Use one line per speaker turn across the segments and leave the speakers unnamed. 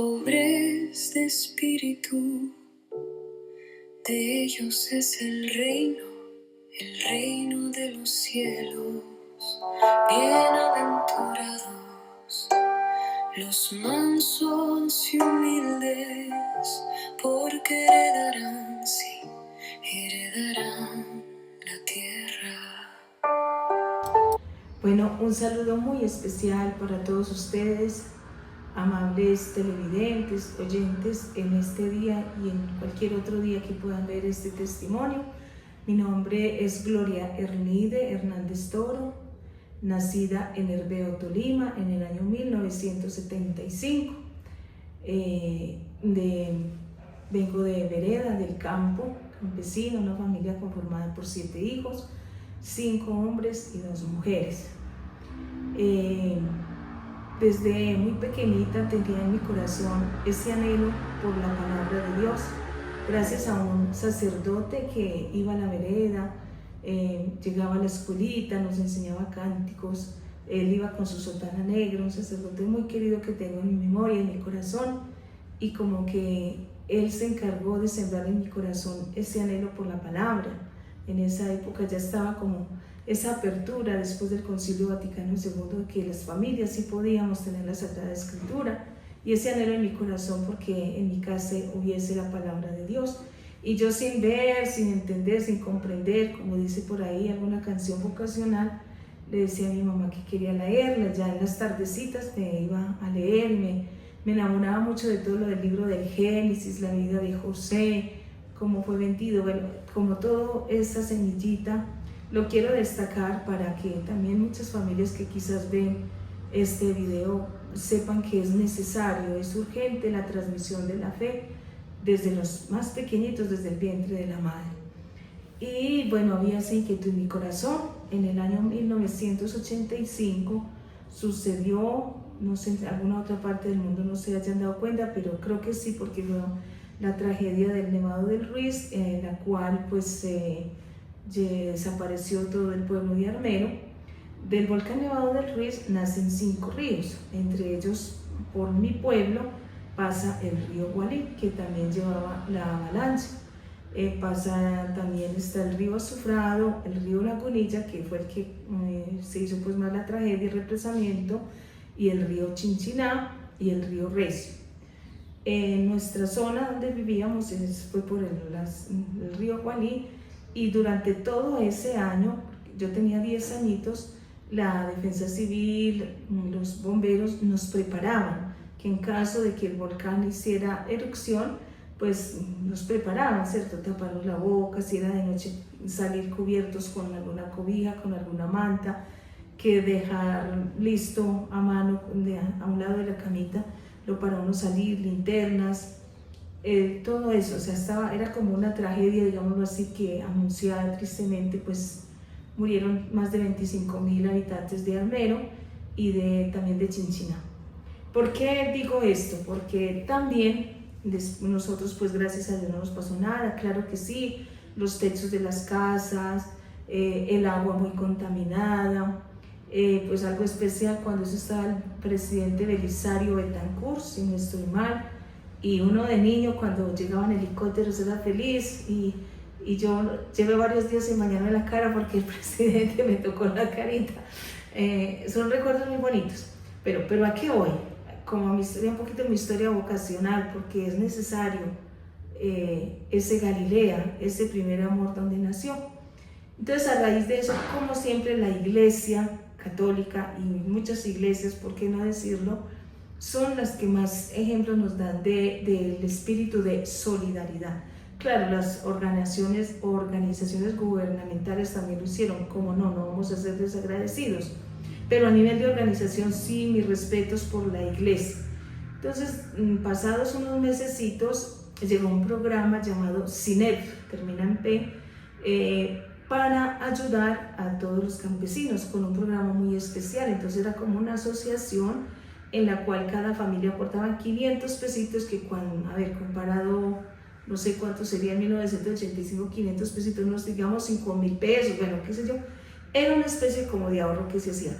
pobres de espíritu, de ellos es el reino de los cielos. Bienaventurados los mansos y humildes, porque heredarán, sí, heredarán la tierra.
Bueno, un saludo muy especial para todos ustedes, amables televidentes, oyentes, en este día y en cualquier otro día que puedan ver este testimonio. Mi nombre es Gloria Ernide Hernández Toro, nacida en Herbeo, Tolima, en el año 1975. Vengo de vereda, del campo, campesino, una familia conformada por 7 hijos, 5 hombres y 2 mujeres. Desde muy pequeñita tenía en mi corazón ese anhelo por la palabra de Dios. Gracias a un sacerdote que iba a la vereda, llegaba a la escuelita, nos enseñaba cánticos. Él iba con su sotana negra, un sacerdote muy querido que tengo en mi memoria, en mi corazón, y como que él se encargó de sembrar en mi corazón ese anhelo por la palabra. En esa época ya estaba como esa apertura después del Concilio Vaticano II, de que las familias sí podíamos tener la Sagrada Escritura, y ese anhelo en mi corazón porque en mi casa hubiese la palabra de Dios. Y yo, sin ver, sin entender, sin comprender, como dice por ahí alguna canción vocacional, le decía a mi mamá que quería leerla. Ya en las tardecitas me iba a leer y me enamoraba mucho de todo lo del libro del Génesis, la vida de José, cómo fue vendido, bueno, como toda esa semillita. Lo quiero destacar para que también muchas familias que quizás ven este video sepan que es necesario, es urgente la transmisión de la fe desde los más pequeñitos, desde el vientre de la madre. Y bueno, había esa inquietud en mi corazón. En el año 1985 sucedió, no sé, en alguna otra parte del mundo no se hayan dado cuenta, pero creo que sí, porque fue la tragedia del Nevado del Ruiz, en la cual pues desapareció todo el pueblo de Armero. Del volcán Nevado del Ruiz nacen 5 ríos, entre ellos por mi pueblo pasa el río Gualí, que también llevaba la avalancha. También está el río Azufrado, el río Lagunilla, que fue el que se hizo pues más la tragedia y represamiento, y el río Chinchiná y el río Recio. En nuestra zona donde vivíamos fue por el río Gualí, y durante todo ese año, yo tenía 10 añitos, la defensa civil, los bomberos nos preparaban, que en caso de que el volcán hiciera erupción, pues nos preparaban, ¿cierto? Taparnos la boca, si era de noche salir cubiertos con alguna cobija, con alguna manta, que dejar listo a mano, a un lado de la camita, lo para uno salir, linternas, todo eso. O sea, era como una tragedia, digámoslo así, que anunciada tristemente, pues murieron más de 25.000 habitantes de Armero y también de Chinchiná. ¿Por qué digo esto? Porque también nosotros, pues gracias a Dios no nos pasó nada, claro que sí, los techos de las casas, el agua muy contaminada, pues algo especial cuando eso estaba el presidente Belisario Betancourt, si no estoy mal, y uno de niño cuando llegaban helicópteros era feliz, y yo llevé varios días sin bañarme la cara porque el presidente me tocó la carita. Son recuerdos muy bonitos, pero ¿a qué voy? Como un poquito mi historia vocacional, porque es necesario ese Galilea, ese primer amor donde nació. Entonces, a raíz de eso, como siempre, la Iglesia Católica y muchas iglesias, por qué no decirlo, son las que más ejemplos nos dan del espíritu de solidaridad. Claro, las organizaciones gubernamentales también lo hicieron, como no vamos a ser desagradecidos, pero a nivel de organización sí, mis respetos por la iglesia. Entonces, pasados unos mesecitos, llegó un programa llamado CINEP, termina en P, para ayudar a todos los campesinos, con un programa muy especial. Entonces era como una asociación en la cual cada familia aportaba 500 pesitos, que comparado, no sé cuánto sería en 1985, 500 pesitos, digamos 5.000 pesos, bueno, qué sé yo, era una especie como de ahorro que se hacía.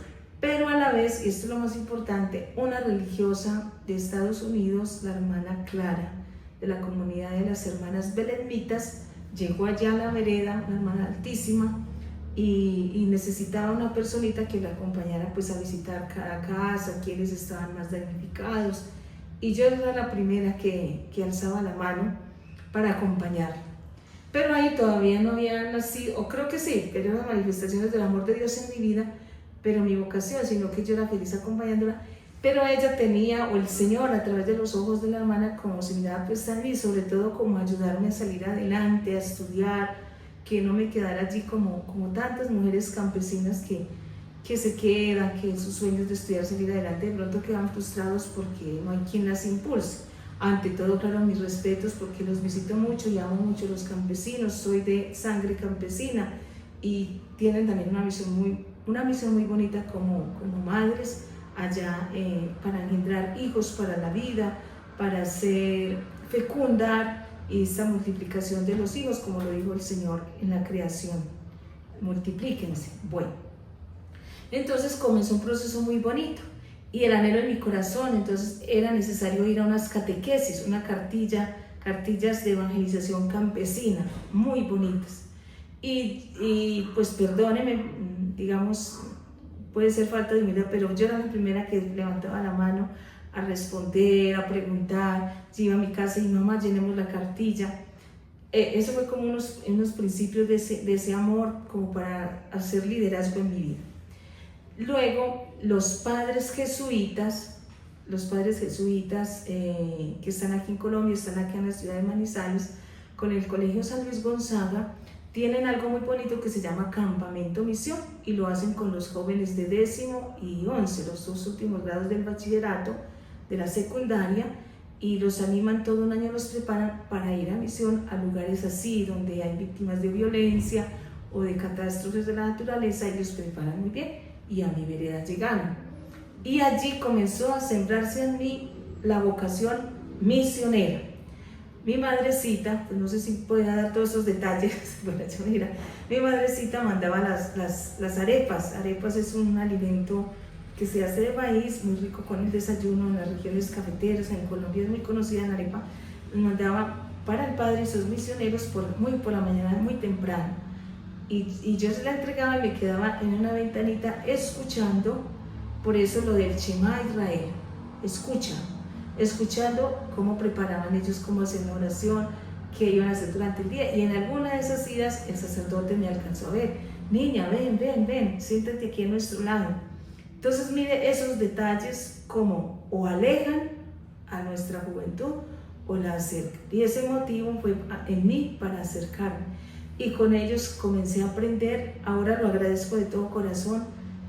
pero a la vez, y esto es lo más importante, una religiosa de Estados Unidos, la hermana Clara, de la comunidad de las hermanas belemnitas, llegó allá a la vereda, una hermana altísima, y necesitaba una personita que la acompañara pues a visitar cada casa, quienes estaban más damnificados, y yo era la primera que alzaba la mano para acompañarla. Pero ahí todavía no había nacido, o creo que sí, pero las manifestaciones del amor de Dios en mi vida, pero mi vocación, sino que yo era feliz acompañándola. Pero ella tenía, o el Señor a través de los ojos de la hermana, como se miraba pues a mí, sobre todo como ayudarme a salir adelante, a estudiar, que no me quedara allí como tantas mujeres campesinas que se quedan, que sus sueños de estudiar, salir adelante, de pronto quedan frustrados porque no hay quien las impulse. Ante todo, claro, mis respetos porque los visito mucho y amo mucho a los campesinos, soy de sangre campesina y tienen también una misión muy bonita como madres allá para engendrar hijos para la vida, para hacer fecundar esa multiplicación de los hijos, como lo dijo el Señor en la creación, multiplíquense. Bueno, entonces comenzó un proceso muy bonito y el anhelo de mi corazón, entonces era necesario ir a unas catequesis, cartillas de evangelización campesina, muy bonitas. Y pues perdóneme, digamos, puede ser falta de humildad, pero yo era la primera que levantaba la mano a responder, a preguntar. Si iba a mi casa y mamá, llenemos la cartilla. Eso fue como unos principios de ese amor, como para hacer liderazgo en mi vida. Luego, los padres jesuitas que están aquí en Colombia, están aquí en la ciudad de Manizales, con el Colegio San Luis Gonzaga, tienen algo muy bonito que se llama Campamento Misión y lo hacen con los jóvenes de 10º y 11, los 2 últimos grados del bachillerato, de la secundaria, y los animan todo un año, los preparan para ir a misión a lugares así, donde hay víctimas de violencia o de catástrofes de la naturaleza, y los preparan muy bien, y a mi vereda llegaron. Y allí comenzó a sembrarse en mí la vocación misionera. Mi madrecita, pues no sé si podía dar todos esos detalles, bueno, mira, mi madrecita mandaba las arepas. Arepas es un alimento que se hace de maíz, muy rico con el desayuno en las regiones cafeteras, en Colombia es muy conocida la arepa. Mandaba para el padre y sus misioneros por la mañana, muy temprano. Y yo se la entregaba y me quedaba en una ventanita escuchando, por eso lo del Shema Israel, escuchando cómo preparaban ellos, cómo hacían la oración, qué iban a hacer durante el día. Y en alguna de esas idas el sacerdote me alcanzó a ver: niña, ven, siéntate aquí a nuestro lado. Entonces mire, esos detalles como o alejan a nuestra juventud o la acercan. Y ese motivo fue en mí para acercarme. Y con ellos comencé a aprender, ahora lo agradezco de todo corazón,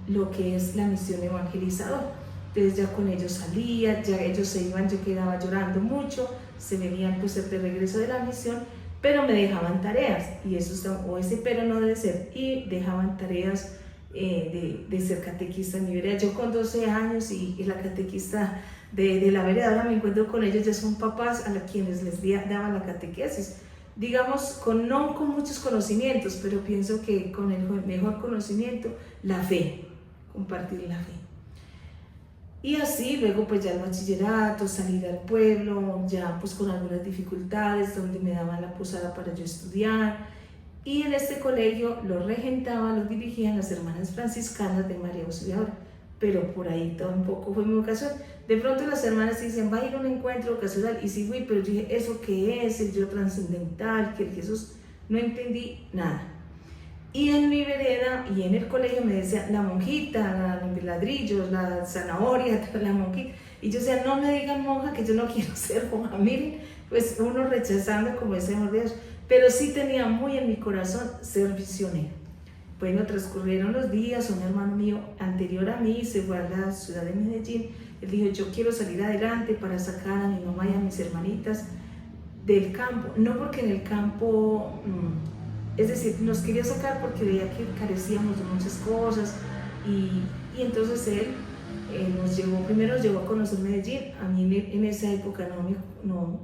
lo que es la misión evangelizadora. Entonces ya con ellos salía, ya ellos se iban, yo quedaba llorando mucho, se venían pues de regreso de la misión, pero me dejaban tareas, y eso, o ese pero no debe ser, y dejaban tareas de ser catequista en mi vereda. Yo con 12 años y la catequista de la vereda, ahora me encuentro con ellos, ya son papás a quienes les daba la catequesis, digamos, no con muchos conocimientos, pero pienso que con el mejor conocimiento, la fe, compartir la fe. Y así luego pues ya el bachillerato, salir al pueblo, ya pues con algunas dificultades, donde me daban la posada para yo estudiar. Y en este colegio lo regentaban, lo dirigían las hermanas franciscanas de María Auxiliadora, pero por ahí tampoco fue mi vocación. De pronto las hermanas dicen, va a ir a un encuentro ocasional, y sí fui, pero yo dije, ¿eso qué es? El yo trascendental, que el Jesús, no entendí nada. Y en mi vereda y en el colegio me decía la monjita, los ladrillos, la zanahoria, la monjita. Y yo decía, no me digan monja, que yo no quiero ser monja. Miren, pues uno rechazando como ese amor de Dios. Pero sí tenía muy en mi corazón ser misionera. Bueno, transcurrieron los días, un hermano mío anterior a mí se fue a la ciudad de Medellín. Él dijo, yo quiero salir adelante para sacar a mi mamá y a mis hermanitas del campo. No porque en el campo... es decir, nos quería sacar porque veía que carecíamos de muchas cosas, y entonces él primero nos llevó a conocer Medellín. A mí en esa época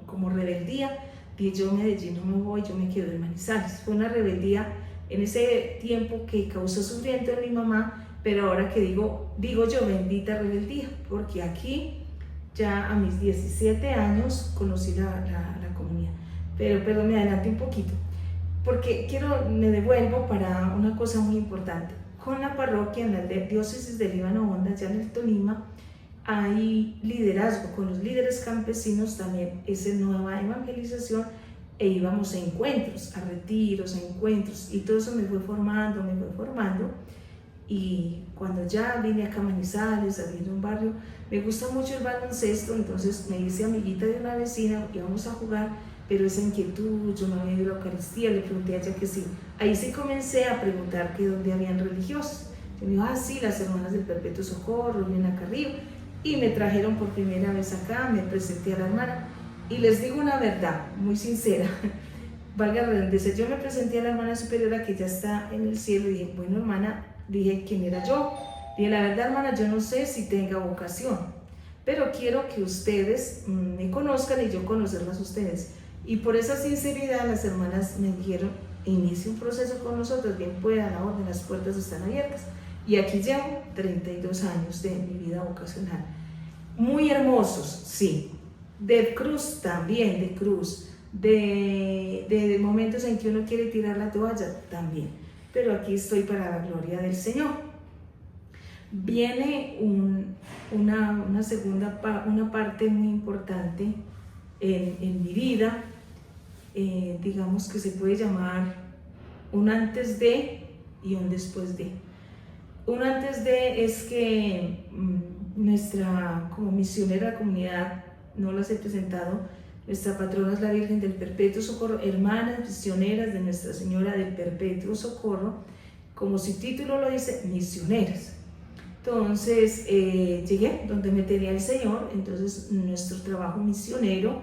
como rebeldía, dije yo Medellín no me voy, yo me quedo en Manizales. Fue una rebeldía en ese tiempo que causó sufrimiento en mi mamá, pero ahora que digo yo bendita rebeldía, porque aquí ya a mis 17 años conocí la comunidad. Pero me adelanté un poquito, porque me devuelvo para una cosa muy importante. Con la parroquia en la diócesis de Líbano Honda, ya en el Tolima, hay liderazgo, con los líderes campesinos también es nueva evangelización, e íbamos a encuentros, a retiros, a encuentros, y todo eso me fue formando, y cuando ya vine acá a Manizales, a vivir en un barrio, me gusta mucho el baloncesto, entonces me hice amiguita de una vecina, íbamos a jugar, pero esa inquietud, yo no había ido a la Eucaristía, le pregunté a ella que sí. Ahí sí comencé a preguntar que dónde habían religiosos. Yo me dijo, sí, las hermanas del Perpetuo Socorro, vienen acá arriba. Y me trajeron por primera vez acá, me presenté a la hermana. Y les digo una verdad, muy sincera, valga la redundancia, yo me presenté a la hermana superiora que ya está en el cielo y dije, bueno hermana, dije, ¿quién era yo? Dije, la verdad hermana, yo no sé si tenga vocación, pero quiero que ustedes me conozcan y yo conocerlas a ustedes. Y por esa sinceridad las hermanas me dijeron, inicie un proceso con nosotros, bien pueda, la orden, las puertas están abiertas. Y aquí llevo 32 años de mi vida vocacional. Muy hermosos, sí. De cruz también, de cruz. De momentos en que uno quiere tirar la toalla también. Pero aquí estoy para la gloria del Señor. Viene una parte muy importante en mi vida, digamos que se puede llamar un antes de y un después de. Un antes de es que nuestra, como misionera comunidad, no las he presentado, nuestra patrona es la Virgen del Perpetuo Socorro, hermanas misioneras de Nuestra Señora del Perpetuo Socorro, como su título lo dice, misioneras. Entonces llegué donde me tenía el Señor, entonces nuestro trabajo misionero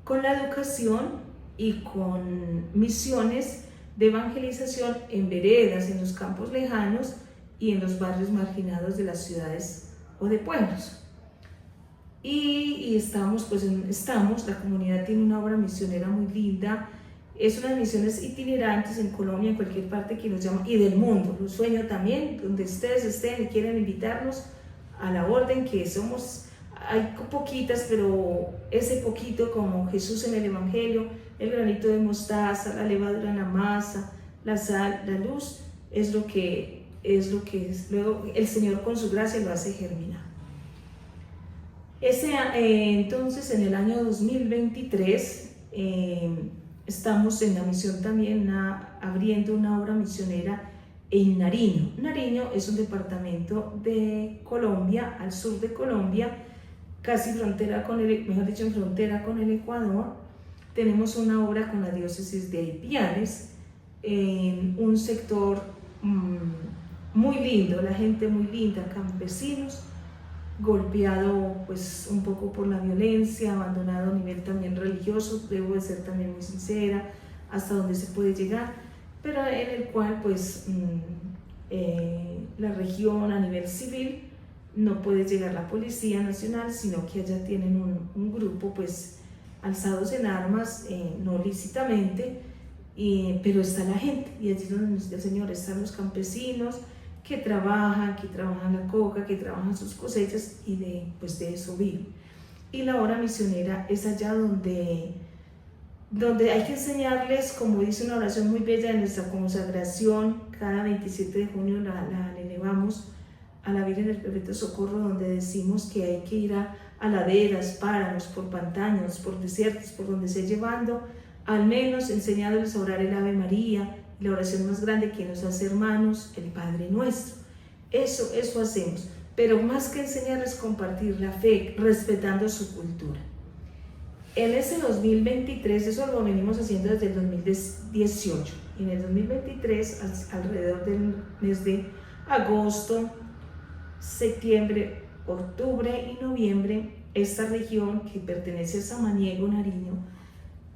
con la educación y con misiones de evangelización en veredas, en los campos lejanos y en los barrios marginados de las ciudades o de pueblos. Y estamos, la comunidad tiene una obra misionera muy linda, es unas misiones itinerantes en Colombia, en cualquier parte que nos llaman, y del mundo. Lo sueño también, donde ustedes estén y quieran invitarnos a la orden, que somos, hay poquitas, pero ese poquito como Jesús en el Evangelio, el granito de mostaza, la levadura en la masa, la sal, la luz, es lo que es. Luego el Señor con su gracia lo hace germinar. Entonces en el año 2023 estamos en la misión también abriendo una obra misionera en Nariño. Nariño es un departamento de Colombia, al sur de Colombia, casi frontera con en frontera con el Ecuador. Tenemos una obra con la diócesis de Ipiales, en un sector muy lindo, la gente muy linda, campesinos, golpeado pues un poco por la violencia, abandonado a nivel también religioso, debo de ser también muy sincera, hasta donde se puede llegar, pero en el cual pues la región a nivel civil no puede llegar la Policía Nacional, sino que allá tienen un grupo pues alzados en armas, no lícitamente, pero está la gente, y allí es donde el Señor, están los campesinos que trabajan la coca, que trabajan sus cosechas y de eso viven. Y la obra misionera es allá donde hay que enseñarles, como dice una oración muy bella de nuestra consagración, cada 27 de junio la elevamos a la Virgen del Perpetuo Socorro, donde decimos que hay que ir a laderas, páramos, por pantanos, por desiertos, por donde esté llevando, al menos enseñándoles a orar el Ave María, la oración más grande que nos hace hermanos, el Padre Nuestro. Eso hacemos, pero más que enseñarles, compartir la fe, respetando su cultura. En ese 2023, eso lo venimos haciendo desde el 2018, y en el 2023, alrededor del mes de agosto, septiembre, octubre y noviembre, esta región que pertenece a Samaniego, Nariño,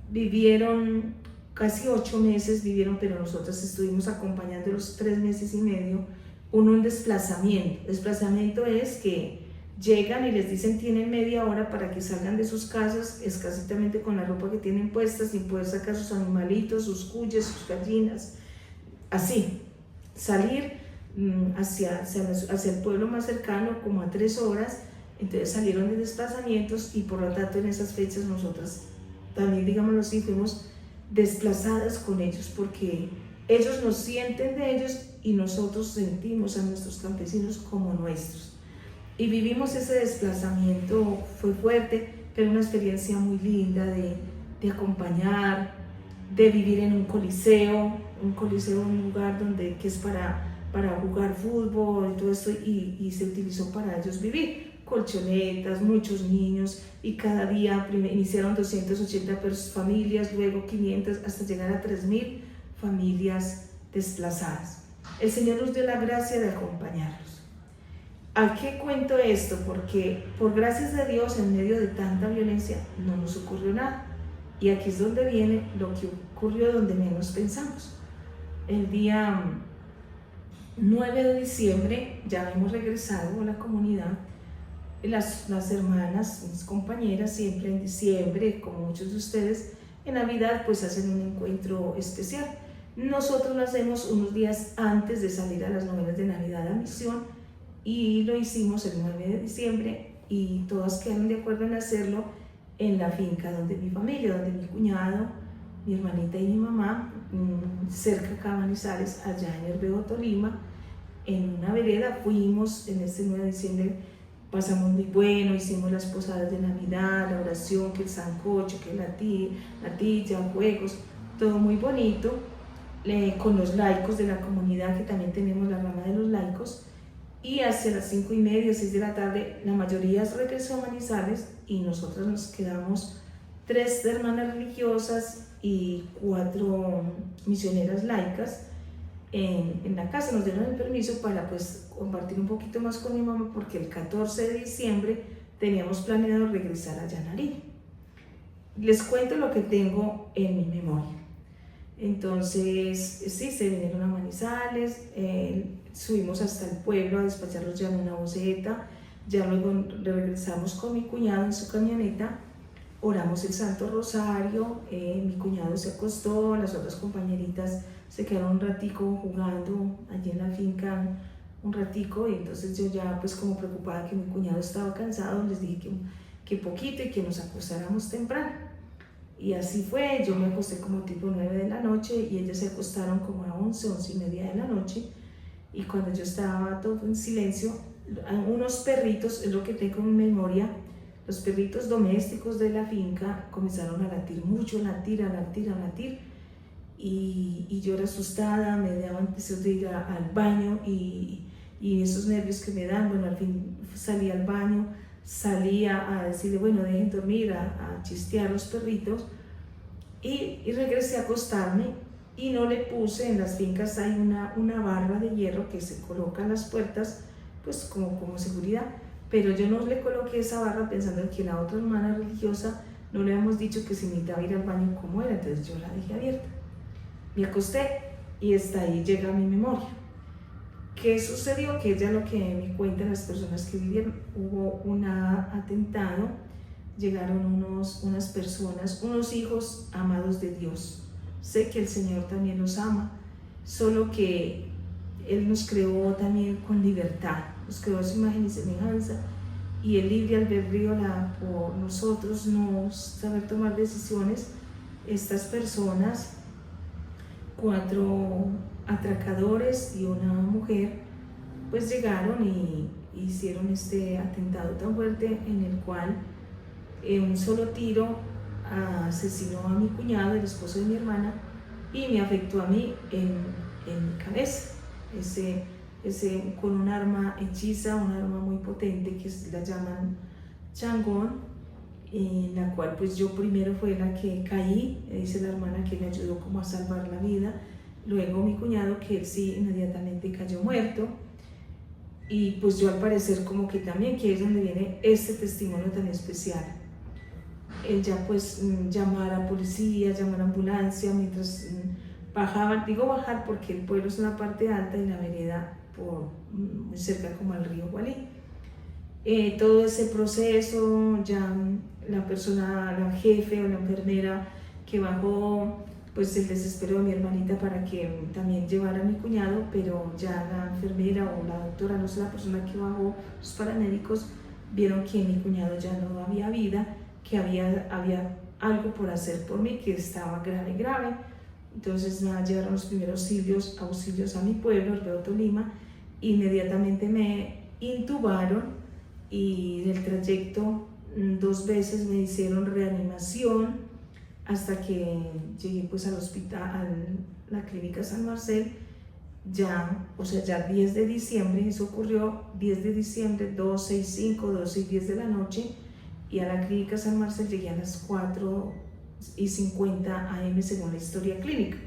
vivieron casi 8 meses, pero nosotros estuvimos acompañándolos 3 meses y medio, un desplazamiento. Desplazamiento es que llegan y les dicen tienen media hora para que salgan de sus casas, escasamente con la ropa que tienen puesta, sin poder sacar sus animalitos, sus cuyes, sus gallinas, así, salir hacia el pueblo más cercano, como a 3 horas. Entonces salieron de desplazamientos y por lo tanto en esas fechas nosotras también, digámoslo así, fuimos desplazadas con ellos, porque ellos nos sienten de ellos y nosotros sentimos a nuestros campesinos como nuestros. Y vivimos ese desplazamiento, fue fuerte, pero una experiencia muy linda de acompañar, de vivir en un coliseo, un lugar que es para jugar fútbol y todo esto, y se utilizó para ellos vivir. Colchonetas, muchos niños, y cada día iniciaron 280 familias, luego 500, hasta llegar a 3000 familias desplazadas. El Señor nos dio la gracia de acompañarlos. ¿A qué cuento esto? Porque por gracias de Dios, en medio de tanta violencia, no nos ocurrió nada. Y aquí es donde viene lo que ocurrió donde menos pensamos. El día 9 de diciembre ya hemos regresado a la comunidad. Las hermanas, mis compañeras, siempre en diciembre, como muchos de ustedes, en Navidad pues hacen un encuentro especial. Nosotros lo hacemos unos días antes de salir a las novenas de Navidad a misión, y lo hicimos el 9 de diciembre y todas quedaron de acuerdo en hacerlo en la finca donde mi familia, donde mi cuñado, mi hermanita y mi mamá, cerca de Cabanizales, allá en Herbeo, Tolima, en una vereda. Fuimos en este 9 de diciembre, pasamos muy bueno, hicimos las posadas de Navidad, la oración, que el sancocho, que la tilla, juegos, todo muy bonito, con los laicos de la comunidad, que también tenemos la rama de los laicos. Y hacia las 5:30, 6 de la tarde, la mayoría regresó a Manizales y nosotros nos quedamos 3 hermanas religiosas y 4 misioneras laicas en la casa. Nos dieron el permiso para pues compartir un poquito más con mi mamá, porque el 14 de diciembre teníamos planeado regresar a Llanarí. Les cuento lo que tengo en mi memoria. Entonces, sí, se vinieron a Manizales, subimos hasta el pueblo a despacharlos ya en una buseta, ya luego regresamos con mi cuñado en su camioneta, oramos el Santo Rosario, mi cuñado se acostó, las otras compañeritas se quedaron un ratico jugando allí en la finca, un ratico, y entonces yo ya pues como preocupada que mi cuñado estaba cansado, les dije que poquito y que nos acostáramos temprano. Y así fue, yo me acosté como tipo 9 de la noche y ellas se acostaron como a 11, 11:30 de la noche, y cuando yo estaba todo en silencio, unos perritos, es lo que tengo en memoria, los perritos domésticos de la finca comenzaron a latir mucho, a latir, y yo era asustada, me daban deseos de ir al baño, y esos nervios que me dan, bueno, al fin salí al baño, salí a decirle, bueno, dejen dormir, a chistear los perritos, y regresé a acostarme, y no le puse, en las fincas hay una barra de hierro que se coloca en las puertas, pues como seguridad, pero yo no le coloqué esa barra pensando que la otra hermana religiosa no le habíamos dicho que se necesitaba ir al baño como era, entonces yo la dejé abierta. Me acosté y hasta ahí llega mi memoria. ¿Qué sucedió? Que ella, lo que me cuentan las personas que vivieron, hubo un atentado, llegaron unas personas, unos hijos amados de Dios. Sé que el Señor también los ama, solo que Él nos creó también con libertad, nos creó a su imagen y semejanza, y el libre albedrío por nosotros no saber tomar decisiones. Estas personas, 4 atracadores y una mujer, pues llegaron y hicieron este atentado tan fuerte en el cual un solo tiro asesinó a mi cuñado, el esposo de mi hermana, y me afectó a mí en mi cabeza, con un arma hechiza, un arma muy potente que la llaman changón, en la cual pues yo primero fue la que caí, dice la hermana que me ayudó como a salvar la vida, luego mi cuñado, que él sí inmediatamente cayó muerto, y pues yo al parecer como que también, que es donde viene este testimonio tan especial, él ya pues llamar a policía, llamar a ambulancia, mientras bajaban, digo bajar porque el pueblo es una parte alta y la vereda muy cerca como al río Gualí. Todo ese proceso, ya la persona, la jefe o la enfermera que bajó, pues el desespero de mi hermanita para que también llevara a mi cuñado, pero ya la enfermera o la doctora, no sé, la persona que bajó, los paramédicos, vieron que mi cuñado ya no había vida, que había algo por hacer por mí, que estaba grave. Entonces nada, llevaron los primeros auxilios a mi pueblo, Río Tolima. Inmediatamente me intubaron y en el trayecto 2 veces me hicieron reanimación hasta que llegué pues al hospital, a la clínica San Marcel, ya 10 de diciembre, eso ocurrió 10 de diciembre, 12 y 5, 12 y 10 de la noche, y a la clínica San Marcel llegué a las 4:50 AM según la historia clínica.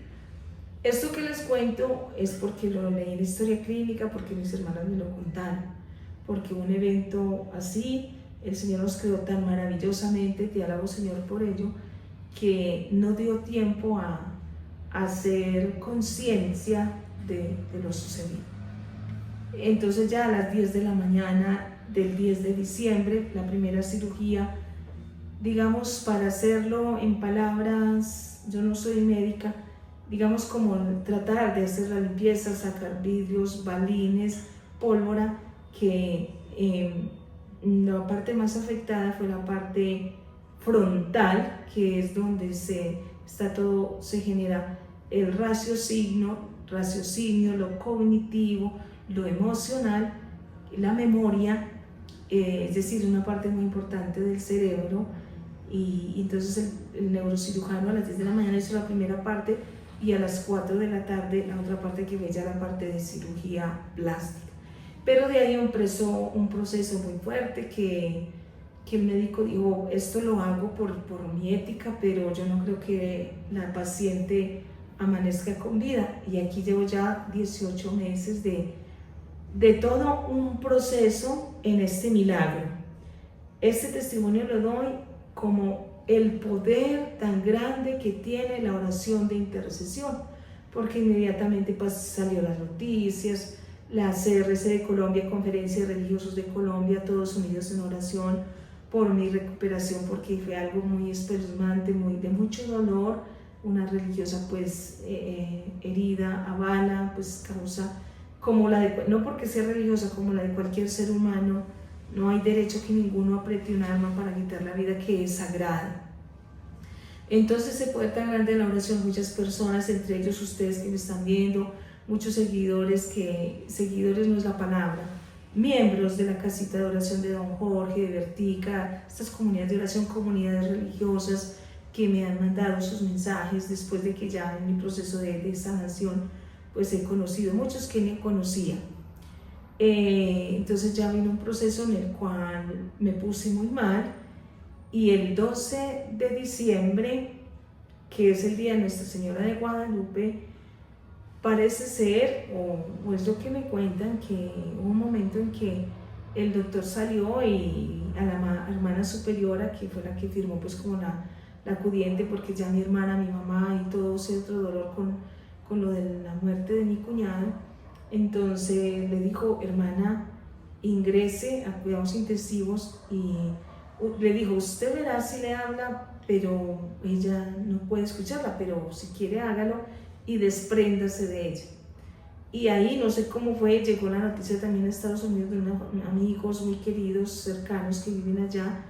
Esto que les cuento es porque lo leí en la historia clínica, porque mis hermanas me lo contaron, porque un evento así, el Señor nos creó tan maravillosamente, te alabo Señor por ello, que no dio tiempo a hacer conciencia de lo sucedido. Entonces ya a las 10 de la mañana del 10 de diciembre, la primera cirugía, digamos, para hacerlo en palabras, yo no soy médica, digamos como tratar de hacer la limpieza, sacar vidrios, balines, pólvora, que la parte más afectada fue la parte frontal, que es donde se genera el raciocinio, lo cognitivo, lo emocional, la memoria, es decir, una parte muy importante del cerebro. Y entonces el neurocirujano a las 10 de la mañana hizo la primera parte y a las 4 de la tarde la otra parte, que fue ya la parte de cirugía plástica. Pero de ahí empezó un proceso muy fuerte que el médico dijo, esto lo hago por mi ética, pero yo no creo que la paciente amanezca con vida. Y aquí llevo ya 18 meses de todo un proceso en este milagro. Este testimonio lo doy como el poder tan grande que tiene la oración de intercesión, porque inmediatamente salió las noticias, la CRC de Colombia, Conferencia de Religiosos de Colombia, todos unidos en oración por mi recuperación, porque fue algo muy espeluznante, de mucho dolor. Una religiosa pues herida a bala, pues causa como la de, no porque sea religiosa, como la de cualquier ser humano. No hay derecho que ninguno apriete un arma para quitar la vida, que es sagrada. Entonces, ese poder tan grande de la oración, muchas personas, entre ellos ustedes que me están viendo, muchos seguidores no es la palabra, miembros de la casita de oración de Don Jorge, de Vertica, estas comunidades de oración, comunidades religiosas que me han mandado sus mensajes después de que ya en mi proceso de sanación, pues he conocido muchos que ni conocía. Entonces ya vino un proceso en el cual me puse muy mal, y el 12 de diciembre, que es el día de Nuestra Señora de Guadalupe, parece ser, o es lo que me cuentan, que hubo un momento en que el doctor salió y a la hermana superiora, que fue la que firmó pues como la acudiente, porque ya mi hermana, mi mamá y todo ese otro dolor con lo de la muerte de mi cuñado, entonces le dijo, hermana, ingrese a cuidados intensivos, y le dijo, usted verá si le habla, pero ella no puede escucharla, pero si quiere hágalo y despréndase de ella. Y ahí no sé cómo fue, llegó la noticia también a Estados Unidos de unos amigos muy queridos, cercanos, que viven allá,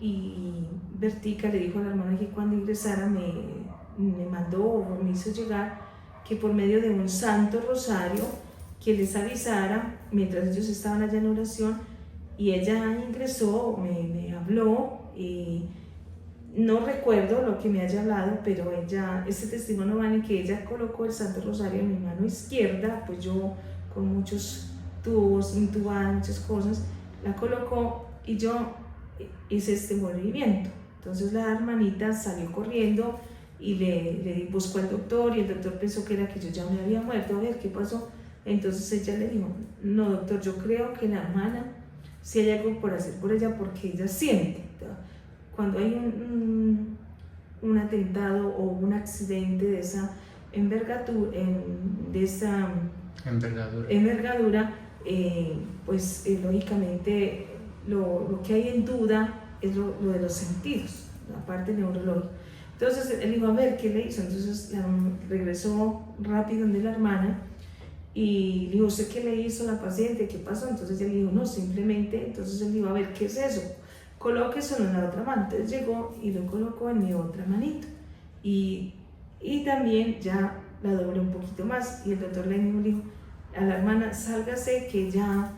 y Vertica le dijo a la hermana que cuando ingresara me mandó o me hizo llegar que por medio de un santo rosario que les avisara mientras ellos estaban allá en oración. Y ella ingresó, me habló, y no recuerdo lo que me haya hablado, pero este testimonio vale que ella colocó el Santo Rosario en mi mano izquierda, pues yo con muchos tubos, intubada, muchas cosas, la colocó y yo hice este movimiento. Entonces la hermanita salió corriendo y le buscó al doctor, y el doctor pensó que era que yo ya me había muerto. A ver, ¿qué pasó? Entonces ella le dijo, no doctor, yo creo que la hermana, si hay algo por hacer por ella, porque ella siente. Cuando hay un atentado o un accidente de esa envergadura, pues lógicamente lo que hay en duda es lo de los sentidos, la parte neurológica. Entonces él dijo, a ver, ¿qué le hizo? Entonces regresó rápido donde la hermana y le dijo, ¿usted qué le hizo a la paciente? ¿Qué pasó? Entonces él dijo, no, simplemente, entonces él dijo, a ver, ¿qué es eso? Colóqueselo en la otra mano. Entonces llegó y lo colocó en mi otra manito. Y también ya la doblé un poquito más. Y el doctor le dijo a la hermana, sálgase que ya,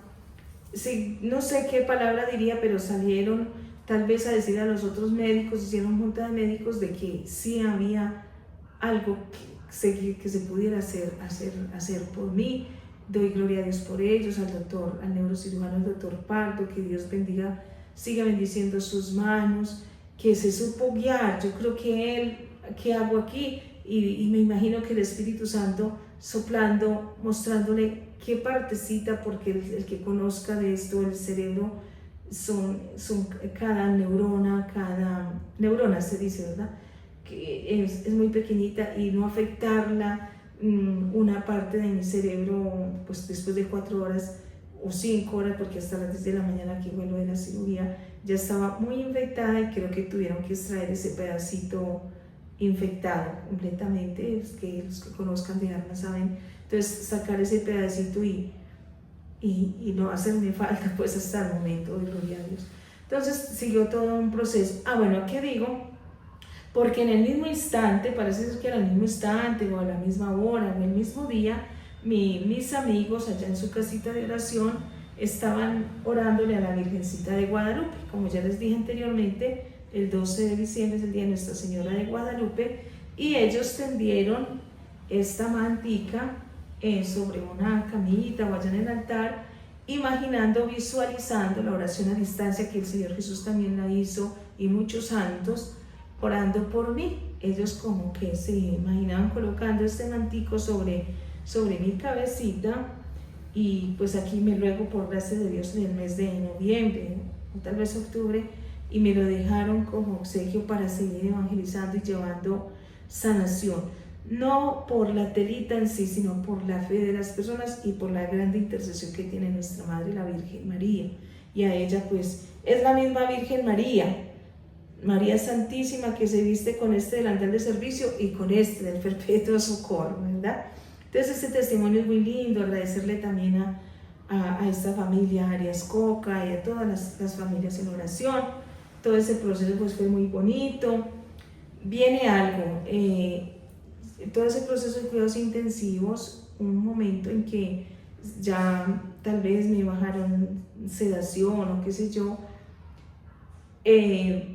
sí, no sé qué palabra diría, pero salieron tal vez a decir a los otros médicos, hicieron junta de médicos de que sí había algo que se pudiera hacer por mí. Doy gloria a Dios por ellos, al doctor, al neurocirujano, al doctor Pardo, que Dios bendiga, siga bendiciendo sus manos, que se supo guiar. Yo creo que él, ¿qué hago aquí? Y me imagino que el Espíritu Santo soplando, mostrándole qué partecita, porque el que conozca de esto, el cerebro, son cada neurona se dice, ¿verdad? Que es muy pequeñita y no afectarla una parte de mi cerebro, pues después de 4 horas o 5 horas, porque hasta las 10 de la mañana que vuelvo de la cirugía, ya estaba muy infectada y creo que tuvieron que extraer ese pedacito infectado completamente. Los que conozcan de armas saben. Entonces sacar ese pedacito y no hacerme falta pues hasta el momento, de gloria a Dios. Entonces siguió todo un proceso. Bueno, ¿qué digo? Porque en el mismo instante, parece que era el mismo instante o a la misma hora, en el mismo día, mis amigos allá en su casita de oración estaban orándole a la Virgencita de Guadalupe. Como ya les dije anteriormente, el 12 de diciembre es el día de Nuestra Señora de Guadalupe, y ellos tendieron esta mantica sobre una camita o allá en el altar, imaginando, visualizando la oración a distancia que el Señor Jesús también la hizo, y muchos santos orando por mí. Ellos como que se imaginaban colocando este mantico sobre mi cabecita, y pues aquí me luego, por gracia de Dios, en el mes de noviembre o tal vez octubre, y me lo dejaron como obsequio para seguir evangelizando y llevando sanación, no por la telita en sí, sino por la fe de las personas y por la grande intercesión que tiene nuestra Madre, la Virgen María. Y a ella pues es la misma Virgen María Santísima, que se viste con este delantal de servicio y con este del perpetuo socorro, ¿verdad? Entonces este testimonio es muy lindo. Agradecerle también a esta familia Arias Coca y a todas las familias en oración. Todo ese proceso pues fue muy bonito. Viene algo, todo ese proceso de cuidados intensivos, un momento en que ya tal vez me bajaron sedación o qué sé yo.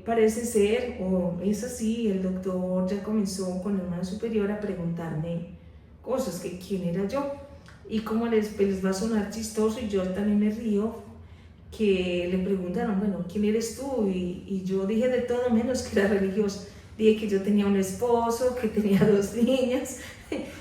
Parece ser, o es así, el doctor ya comenzó con la hermana superior a preguntarme cosas, que quién era yo, y cómo les va a sonar chistoso, y yo también me río, que le preguntaron, bueno, ¿quién eres tú? Y yo dije de todo menos que era religiosa. Dije que yo tenía un esposo, que tenía 2 niñas,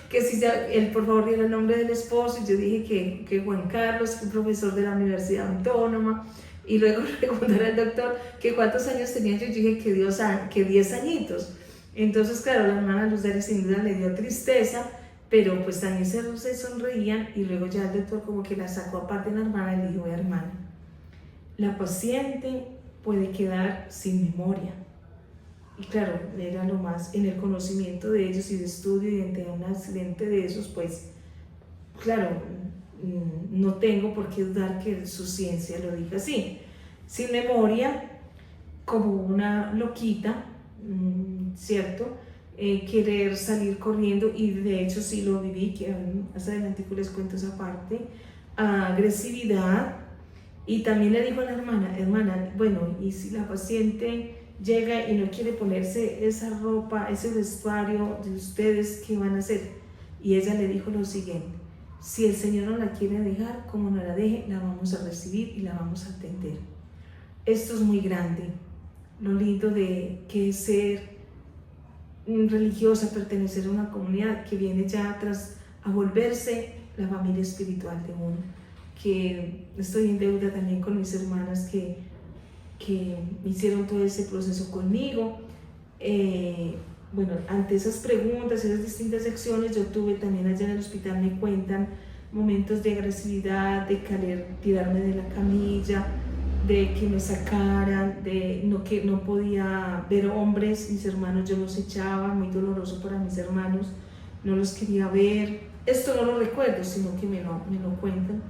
que si él por favor diera el nombre del esposo, y yo dije que Juan Carlos, que es profesor de la Universidad Autónoma. Y luego preguntar al doctor que cuántos años tenía yo, dije que 10 añitos. Entonces, claro, la hermana Luz Dari sin duda le dio tristeza, pero pues también se sonreían, y luego ya el doctor como que la sacó aparte de la hermana y le dijo, hermana, la paciente puede quedar sin memoria. Y claro, era lo más en el conocimiento de ellos y de estudio, y ante un accidente de esos, pues, claro, no tengo por qué dudar que su ciencia lo diga así. Sin memoria, como una loquita, ¿cierto? Querer salir corriendo, y de hecho sí lo viví, que más adelante les cuento esa parte. Agresividad, y también le dijo a la hermana, bueno, y si la paciente llega y no quiere ponerse esa ropa, ese vestuario de ustedes, ¿qué van a hacer? Y ella le dijo lo siguiente: si el Señor no la quiere dejar, como no la deje, la vamos a recibir y la vamos a atender. Esto es muy grande, lo lindo de que es ser religiosa, pertenecer a una comunidad que viene ya atrás a volverse la familia espiritual de uno. Que estoy en deuda también con mis hermanas que hicieron todo ese proceso conmigo. Bueno, ante esas preguntas, esas distintas secciones, yo tuve también allá en el hospital, me cuentan momentos de agresividad, de querer tirarme de la camilla, de que me sacaran, de no, que no podía ver hombres, mis hermanos yo los echaba, muy doloroso para mis hermanos, no los quería ver. Esto no lo recuerdo, sino que me lo cuentan,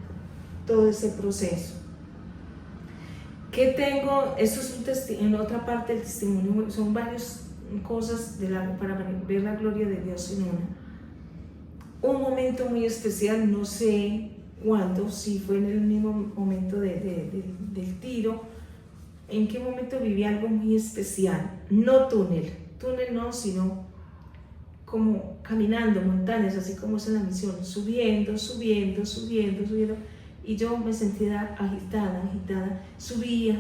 todo ese proceso. ¿Qué tengo? Esto es en otra parte del testimonio, son varias cosas para ver la gloria de Dios en una. Un momento muy especial, no sé cuándo, si fue en el mismo momento del tiro, en qué momento viví algo muy especial, no túnel no, sino como caminando montañas, así como es en la misión, subiendo, y yo me sentía agitada, subía,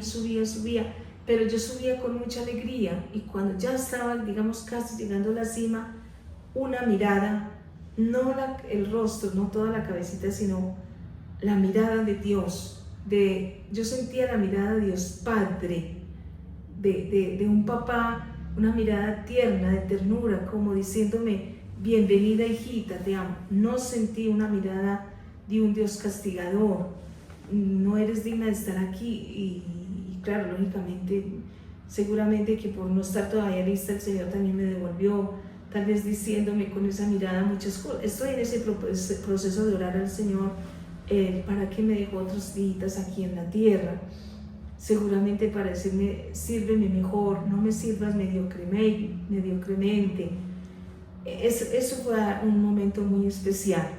pero yo subía con mucha alegría, y cuando ya estaba, digamos, casi llegando a la cima, una mirada, no el rostro, no toda la cabecita, sino la mirada de Dios, yo sentía la mirada de Dios Padre, de un papá, una mirada tierna, de ternura, como diciéndome, bienvenida hijita, te amo. No sentí una mirada de un Dios castigador, no eres digna de estar aquí, y claro, lógicamente, seguramente que por no estar todavía lista, el Señor también me devolvió, tal vez diciéndome con esa mirada muchas cosas. Estoy en ese proceso de orar al Señor, para que me dejó otros días aquí en la tierra, seguramente para decirme, sírveme mejor, no me sirvas mediocremente. Eso fue un momento muy especial.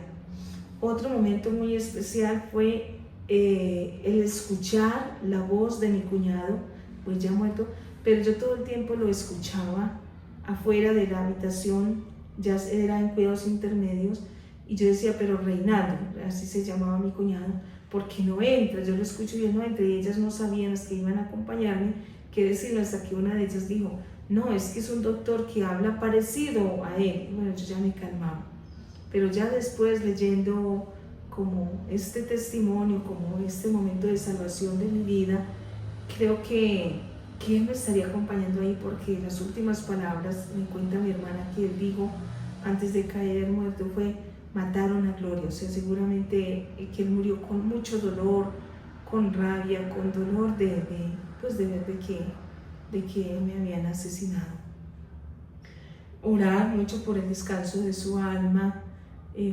Otro momento muy especial fue el escuchar la voz de mi cuñado, pues ya muerto, pero yo todo el tiempo lo escuchaba afuera de la habitación, ya era en cuidados intermedios, y yo decía, pero Reinaldo, así se llamaba mi cuñado, ¿por qué no entra? Yo lo escucho y él no entra, y ellas no sabían, las que iban a acompañarme, qué decirlo, hasta que una de ellas dijo, no, es que es un doctor que habla parecido a él. Bueno, yo ya me calmaba, pero ya después leyendo como este testimonio, como este momento de salvación de mi vida, creo que él me estaría acompañando ahí, porque las últimas palabras, me cuenta mi hermana, que él dijo antes de caer muerto fue, mataron a Gloria. O sea, seguramente que él murió con mucho dolor, con rabia, con dolor de ver de que me habían asesinado. Orar mucho por el descanso de su alma.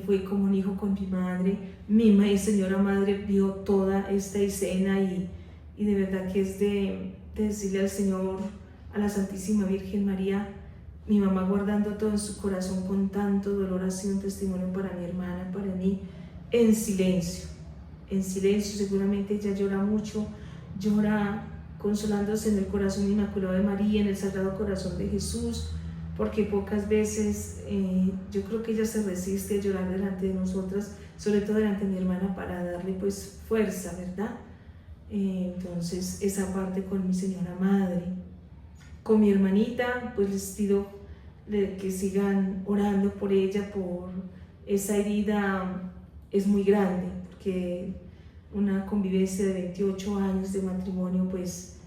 Fue como un hijo con mi madre. Mi señora madre vio toda esta escena, y de verdad que es de decirle al Señor, a la Santísima Virgen María, mi mamá guardando todo en su corazón con tanto dolor, ha sido un testimonio para mi hermana, para mí, en silencio, seguramente ella llora mucho, llora consolándose en el corazón inmaculado de María, en el Sagrado Corazón de Jesús, porque pocas veces yo creo que ella se resiste a llorar delante de nosotras, sobre todo delante de mi hermana, para darle pues fuerza, ¿verdad? Entonces esa parte con mi señora madre. Con mi hermanita, pues les pido que sigan orando por ella, por esa herida, es muy grande, porque una convivencia de 28 años de matrimonio pues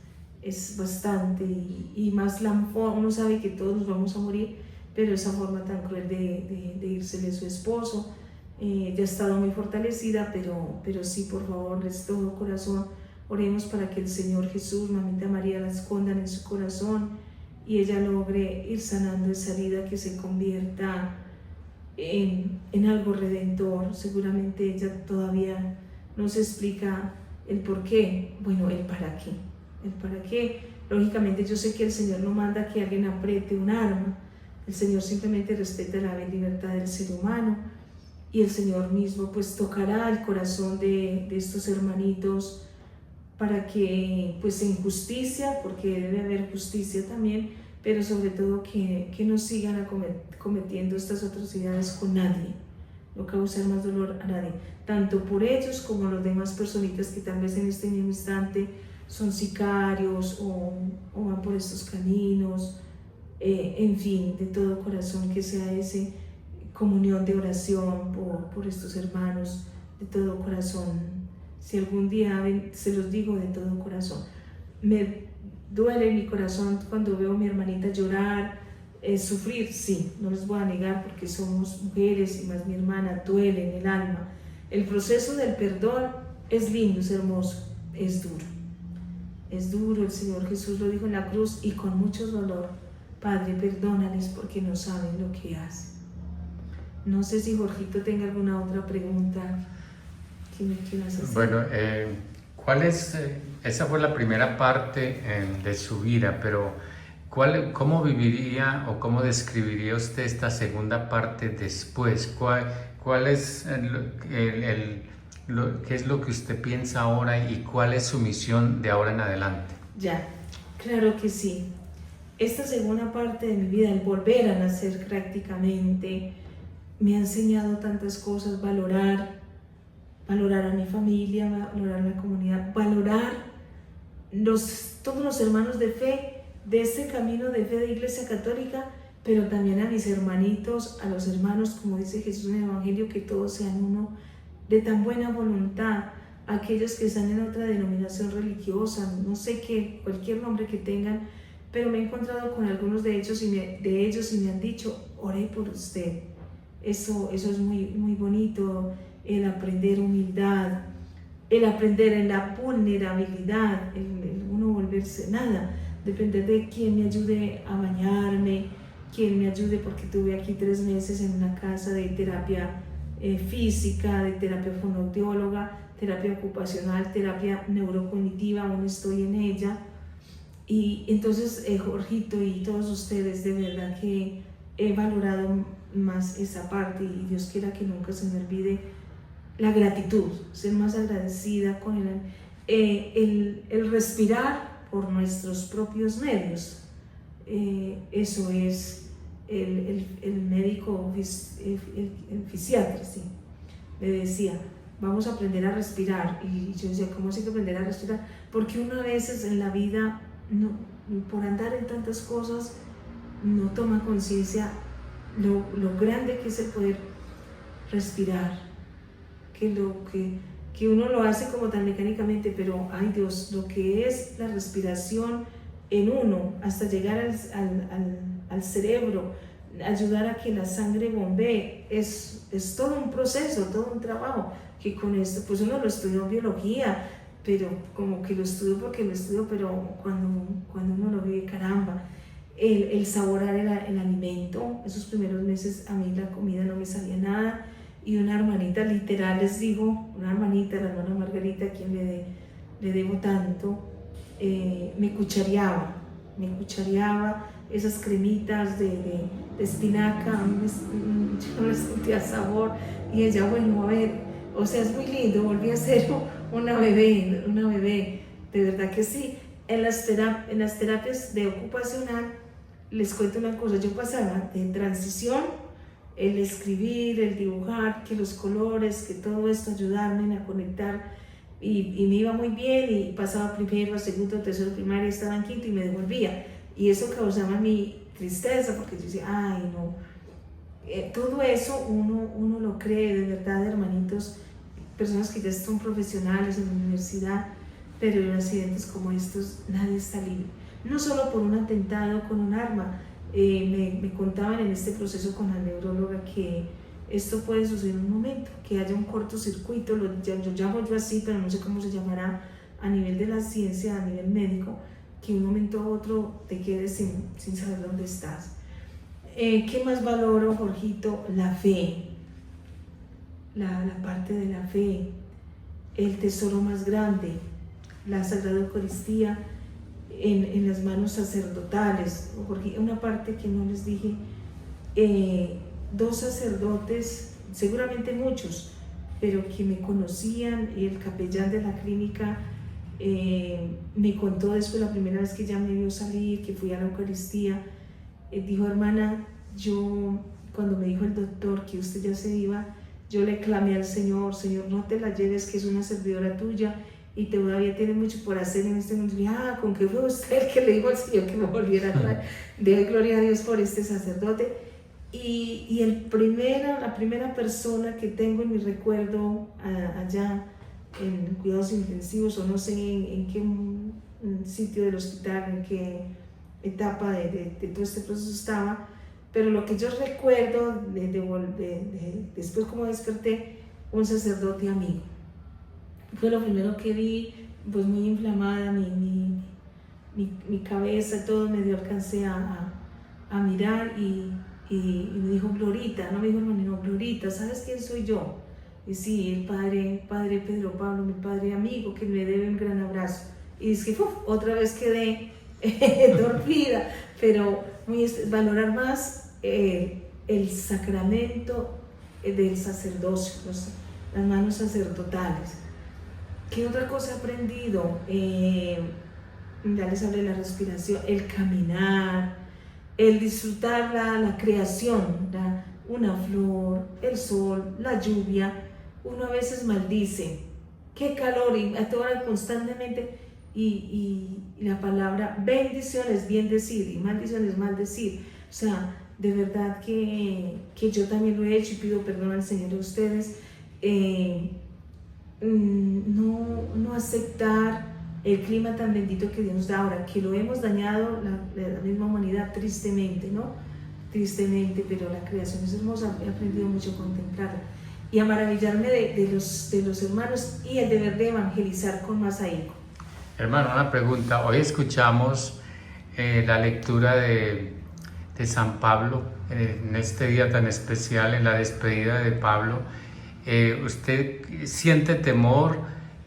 es bastante, y más uno sabe que todos nos vamos a morir, pero esa forma tan cruel de irse de su esposo, ya ha estado muy fortalecida, pero sí, por favor, de todo corazón, oremos para que el Señor Jesús, Mamita María, la escondan en su corazón, y ella logre ir sanando esa herida, que se convierta en algo redentor. Seguramente ella todavía no se explica el por qué, bueno, el para qué. Lógicamente yo sé que el Señor no manda que alguien apriete un arma, el Señor simplemente respeta la libertad del ser humano, y el Señor mismo pues tocará el corazón de estos hermanitos, para que pues en justicia, porque debe haber justicia también, pero sobre todo que no sigan cometiendo estas atrocidades con nadie, no causar más dolor a nadie, tanto por ellos como los demás personitas que tal vez en este mismo instante son sicarios o van por estos caminos, en fin, de todo corazón que sea esa comunión de oración por estos hermanos, de todo corazón. Si algún día se los digo de todo corazón, me duele mi corazón cuando veo a mi hermanita llorar, sufrir, sí, no les voy a negar, porque somos mujeres, y más mi hermana, duele en el alma. El proceso del perdón es lindo, es hermoso, es duro. es duro, el Señor Jesús lo dijo en la cruz y con mucho dolor. Padre, perdónales porque no saben lo que hacen. No sé si Jorgito tenga alguna otra pregunta que me quieras hacer.
Bueno, ¿cuál es? Esa fue la primera parte de su vida, pero ¿cómo viviría o cómo describiría usted esta segunda parte después? ¿Cuál es qué es lo que usted piensa ahora y cuál es su misión de ahora en adelante?
Ya, claro que sí. Esta segunda parte de mi vida, el volver a nacer prácticamente, me ha enseñado tantas cosas, valorar a mi familia, valorar la comunidad, valorar todos los hermanos de fe, de este camino de fe de Iglesia Católica, pero también a mis hermanitos, a los hermanos, como dice Jesús en el Evangelio, que todos sean uno, de tan buena voluntad, aquellos que están en otra denominación religiosa, no sé qué, cualquier nombre que tengan, pero me he encontrado con algunos de ellos y me han dicho, oré por usted. Eso es muy, muy bonito, el aprender humildad, el aprender en la vulnerabilidad, el uno volverse nada, depender de quien me ayude a bañarme, quien me ayude, porque tuve aquí 3 meses en una casa de terapia física, de terapia fonoaudióloga, terapia ocupacional, terapia neurocognitiva, aún estoy en ella. Y entonces, Jorgito y todos ustedes, de verdad que he valorado más esa parte y Dios quiera que nunca se me olvide la gratitud, ser más agradecida con el respirar por nuestros propios medios. Eso es el médico, el fisiatra, sí, me decía, vamos a aprender a respirar. Y yo decía, ¿cómo se que aprender a respirar? Porque uno a veces en la vida, no, por andar en tantas cosas, no toma conciencia lo grande que es el poder respirar, que uno lo hace como tan mecánicamente, pero ay Dios, lo que es la respiración en uno hasta llegar al cerebro, ayudar a que la sangre bombee, es todo un proceso, todo un trabajo, que con esto, pues uno lo estudió en biología, pero como que lo estudio porque lo estudio, pero cuando uno lo vive, caramba, el saborear el alimento. Esos primeros meses a mí la comida no me sabía nada, y una hermanita, literal les digo, una hermanita, la hermana Margarita, a quien le debo tanto, me cuchareaba esas cremitas de espinaca, yo no les sentía sabor, y ella, bueno, a ver, o sea, es muy lindo, volví a ser una bebé, de verdad que sí. En las terapias de ocupacional, les cuento una cosa, yo pasaba de transición, el escribir, el dibujar, que los colores, que todo esto ayudarme a conectar, y me iba muy bien, y pasaba primero, segundo, tercero, primaria, estaba en quinto y me devolvía, y eso causaba mi tristeza, porque yo decía, ay no, todo eso uno lo cree, de verdad, hermanitos, personas que ya son profesionales en la universidad, pero en accidentes como estos nadie está libre, no solo por un atentado con un arma. Me contaban en este proceso con la neuróloga que esto puede suceder en un momento, que haya un cortocircuito, lo llamo yo así, pero no sé cómo se llamará a nivel de la ciencia, a nivel médico, que de un momento a otro te quedes sin saber dónde estás. ¿Qué más valoro, Jorgito? La fe, la parte de la fe, el tesoro más grande, la Sagrada Eucaristía en las manos sacerdotales. Porque una parte que no les dije, 2 sacerdotes, seguramente muchos, pero que me conocían, y el capellán de la clínica me contó después, la primera vez que ya me vio salir, que fui a la Eucaristía, dijo, hermana, yo cuando me dijo el doctor que usted ya se iba, yo le clamé al Señor, Señor, no te la lleves, que es una servidora tuya y todavía tiene mucho por hacer en este mundo. Y ¿con qué fue usted el que le dijo al Señor que me volviera a traer? Dé gloria a Dios por este sacerdote. Y la primera persona que tengo en mi recuerdo allá en cuidados intensivos, o no sé en qué sitio del hospital, en qué etapa de todo este proceso estaba, pero lo que yo recuerdo después como desperté, un sacerdote amigo. Fue lo primero que vi, pues muy inflamada, mi cabeza, todo medio alcancé a mirar y me dijo, Glorita, no me dijo hermano, no, Glorita, ¿sabes quién soy yo? Y sí, el padre Pedro Pablo, mi padre amigo, que me debe un gran abrazo. Y es que otra vez quedé dormida, pero valorar más el sacramento del sacerdocio, las manos sacerdotales. ¿Qué otra cosa he aprendido? Ya les hablé de la respiración, el caminar, el disfrutar la creación, una flor, el sol, la lluvia. Uno a veces maldice, qué calor, y atora constantemente, y la palabra bendición es bien decir, y maldición es maldecir. O sea, de verdad que yo también lo he hecho y pido perdón al Señor de ustedes. No aceptar el clima tan bendito que Dios nos da ahora, que lo hemos dañado la misma humanidad tristemente, ¿no? Tristemente, pero la creación es hermosa, he aprendido mucho a contemplarla y a maravillarme de los hermanos y el deber de evangelizar con más ahínco.
Hermano, una pregunta. Hoy escuchamos la lectura de San Pablo en este día tan especial, en la despedida de Pablo. ¿Usted siente temor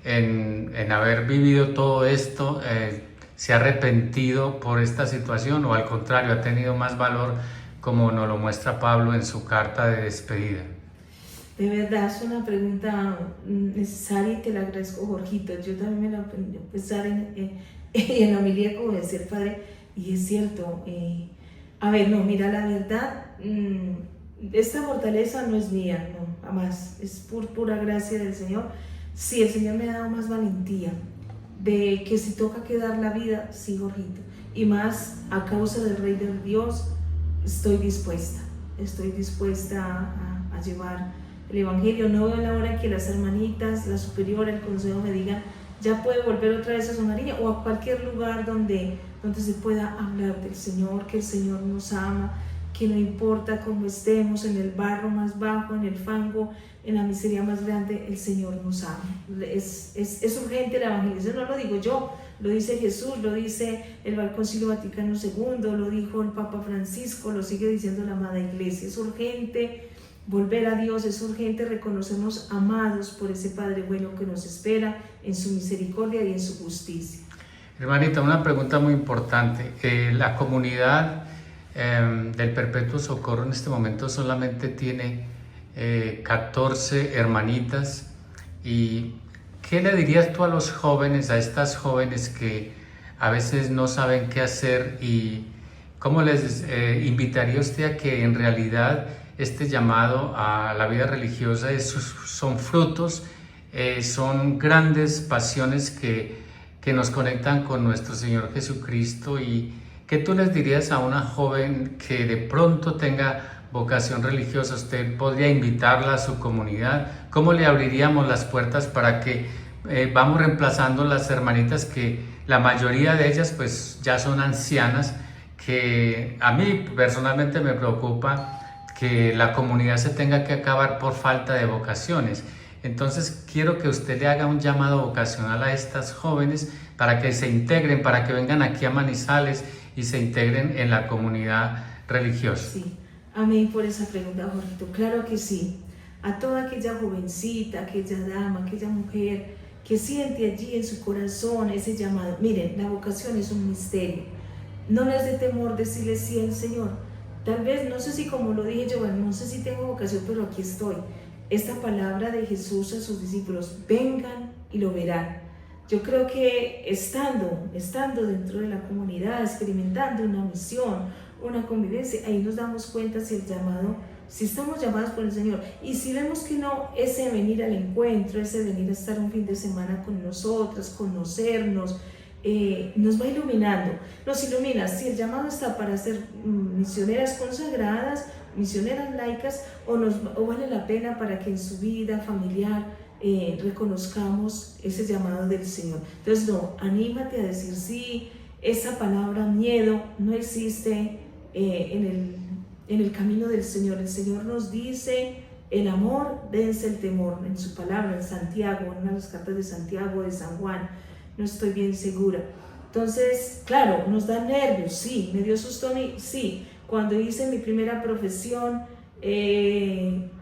en haber vivido todo esto? ¿Se ha arrepentido por esta situación o al contrario ha tenido más valor como nos lo muestra Pablo en su carta de despedida?
De verdad es una pregunta necesaria y te la agradezco, Jorgito. Yo también me la aprendí a pensar en la homilía, como decía el Padre, y es cierto. A ver, no, mira, la verdad, esta fortaleza no es mía, no, jamás, es por pura gracia del Señor. Sí, el Señor me ha dado más valentía, de que si toca que dar la vida, sí, Jorgito, y más a causa del Rey de Dios, estoy dispuesta a llevar el Evangelio. No veo la hora que las hermanitas, la superiora, el consejo me digan, ya puede volver otra vez a Sonaría o a cualquier lugar donde se pueda hablar del Señor, que el Señor nos ama, que no importa cómo estemos, en el barro más bajo, en el fango, en la miseria más grande, el Señor nos ama. Es urgente la evangelización, no lo digo yo, lo dice Jesús, lo dice el Concilio Vaticano II, lo dijo el Papa Francisco, lo sigue diciendo la amada Iglesia. Es urgente volver a Dios, es urgente reconocernos amados por ese Padre bueno que nos espera en su misericordia y en su justicia.
Hermanita, una pregunta muy importante. La comunidad del Perpetuo Socorro en este momento solamente tiene 14 hermanitas. ¿Y qué le dirías tú a los jóvenes, a estas jóvenes que a veces no saben qué hacer, y cómo les invitaría usted a que en realidad este llamado a la vida religiosa son frutos, son grandes pasiones que nos conectan con nuestro Señor Jesucristo? ¿Y qué tú les dirías a una joven que de pronto tenga vocación religiosa? Usted podría invitarla a su comunidad. ¿Cómo le abriríamos las puertas para que vamos reemplazando las hermanitas, que la mayoría de ellas pues ya son ancianas, que a mí personalmente me preocupa que la comunidad se tenga que acabar por falta de vocaciones? Entonces quiero que usted le haga un llamado vocacional a estas jóvenes para que se integren, para que vengan aquí a Manizales y se integren en la comunidad religiosa.
Sí, amén por esa pregunta, Jorgito. Claro que sí. A toda aquella jovencita, aquella dama, aquella mujer que siente allí en su corazón ese llamado. Miren, la vocación es un misterio. No les dé temor decirle sí al Señor. Tal vez, no sé si como lo dije yo, bueno, no sé si tengo vocación, pero aquí estoy. Esta palabra de Jesús a sus discípulos, vengan y lo verán. Yo creo que estando dentro de la comunidad, experimentando una misión, una convivencia, ahí nos damos cuenta si estamos llamados por el Señor. Y si vemos que no, ese venir al encuentro, ese venir a estar un fin de semana con nosotras, conocernos, nos va iluminando, nos ilumina. Si el llamado está para ser misioneras consagradas, misioneras laicas, o vale la pena para que en su vida familiar reconozcamos ese llamado del Señor. Entonces no, anímate a decir sí. Esa palabra miedo no existe en el camino del Señor. El Señor nos dice el amor vence el temor en su palabra, en Santiago, en una de las cartas de Santiago, de San Juan. no estoy bien segura. Entonces, claro, nos da nervios, sí, me dio susto a mí, sí. Cuando hice mi primera profesión,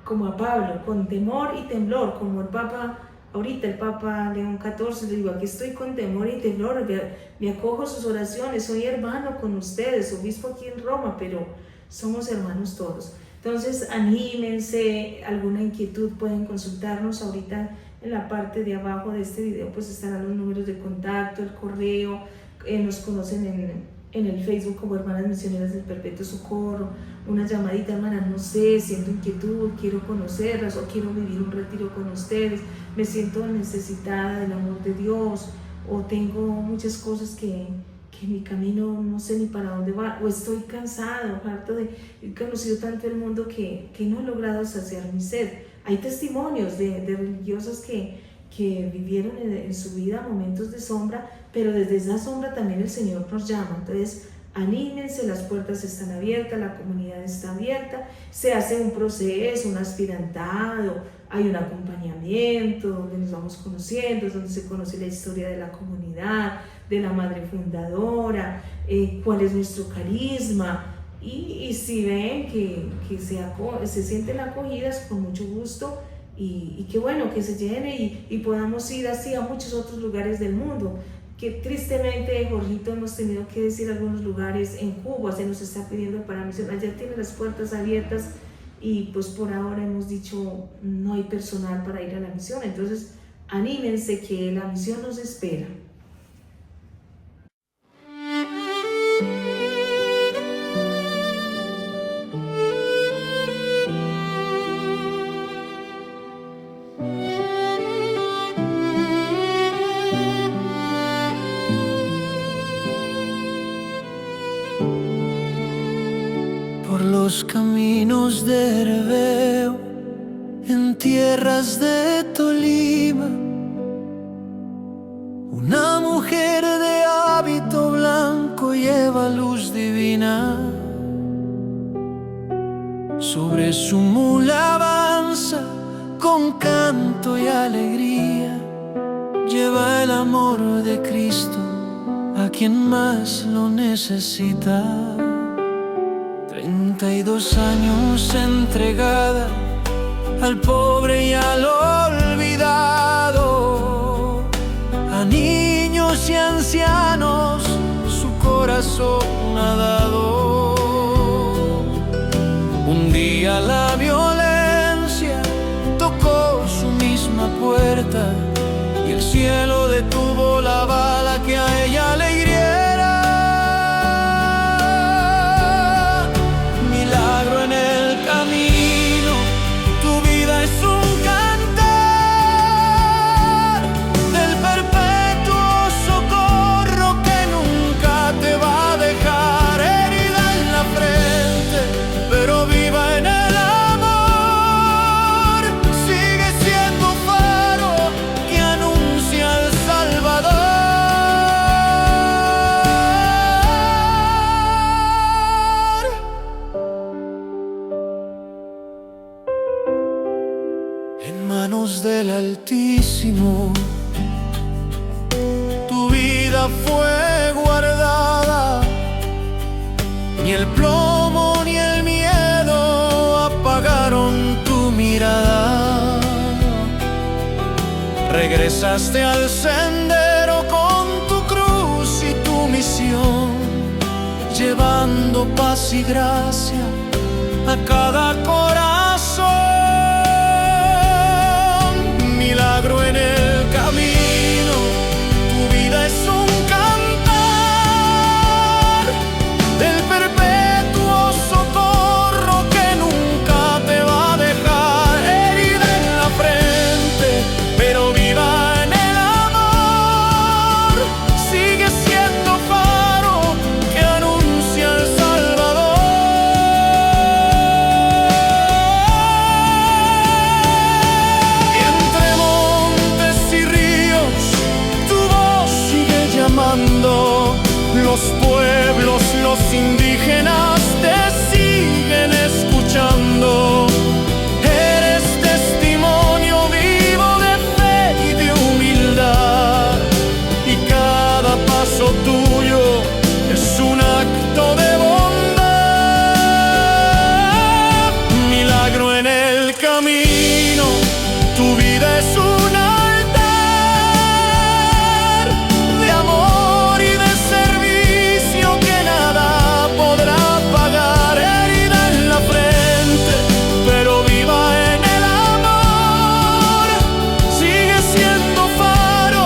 como a Pablo, con temor y temblor, como el Papa, ahorita el Papa León XIV, le digo, aquí estoy con temor y temblor, me acojo a sus oraciones, soy hermano con ustedes, obispo aquí en Roma, pero somos hermanos todos. Entonces, anímense, alguna inquietud pueden consultarnos ahorita en la parte de abajo de este video, pues estarán los números de contacto, el correo, nos conocen en el Facebook como Hermanas Misioneras del Perpetuo Socorro, una llamadita, hermana, no sé, siento inquietud, quiero conocerlas o quiero vivir un retiro con ustedes, me siento necesitada del amor de Dios o tengo muchas cosas que en mi camino no sé ni para dónde va, o estoy cansado, harto de, he conocido tanto el mundo que no he logrado saciar mi sed. Hay testimonios de religiosas que vivieron en su vida momentos de sombra, pero desde esa sombra también el Señor nos llama. Entonces, anímense, las puertas están abiertas, la comunidad está abierta, se hace un proceso, un aspirantado, hay un acompañamiento donde nos vamos conociendo, donde se conoce la historia de la comunidad, de la madre fundadora, cuál es nuestro carisma, y si ven que se sienten acogidas, con mucho gusto, y qué bueno que se llene y podamos ir así a muchos otros lugares del mundo, que tristemente, Jorgito, hemos tenido que decir algunos lugares. En Cuba se nos está pidiendo para misión, allá tiene las puertas abiertas y pues por ahora hemos dicho no hay personal para ir a la misión, entonces anímense que la misión nos espera.
Por los caminos de Herbeo, en tierras de Tolima, una mujer de hábito blanco lleva luz divina. Sobre su mula avanza con canto y alegría, lleva el amor de Cristo a quien más lo necesita. 32 años entregada al pobre y al olvidado, a niños y ancianos su corazón ha dado. Un día la violencia tocó su misma puerta y el cielo detuvo la bala que a ella le hiriera. Del Altísimo, tu vida fue guardada, ni el plomo ni el miedo apagaron tu mirada. Regresaste al sendero con tu cruz y tu misión, llevando paz y gracia a cada corazón. Milagro en el camino, tu vida es un cantar del perpetuo socorro que nunca te va a dejar. Herida en la frente, pero viva en el amor, sigue siendo faro que anuncia al Salvador. camino, tu vida es un altar de amor y de servicio que nada podrá pagar. Herida en la frente, pero viva en el amor. Sigue siendo faro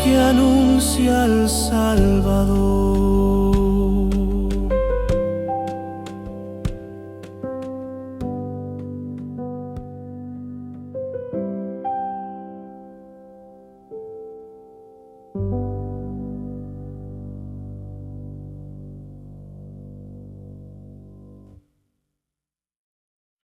que anuncia al Salvador.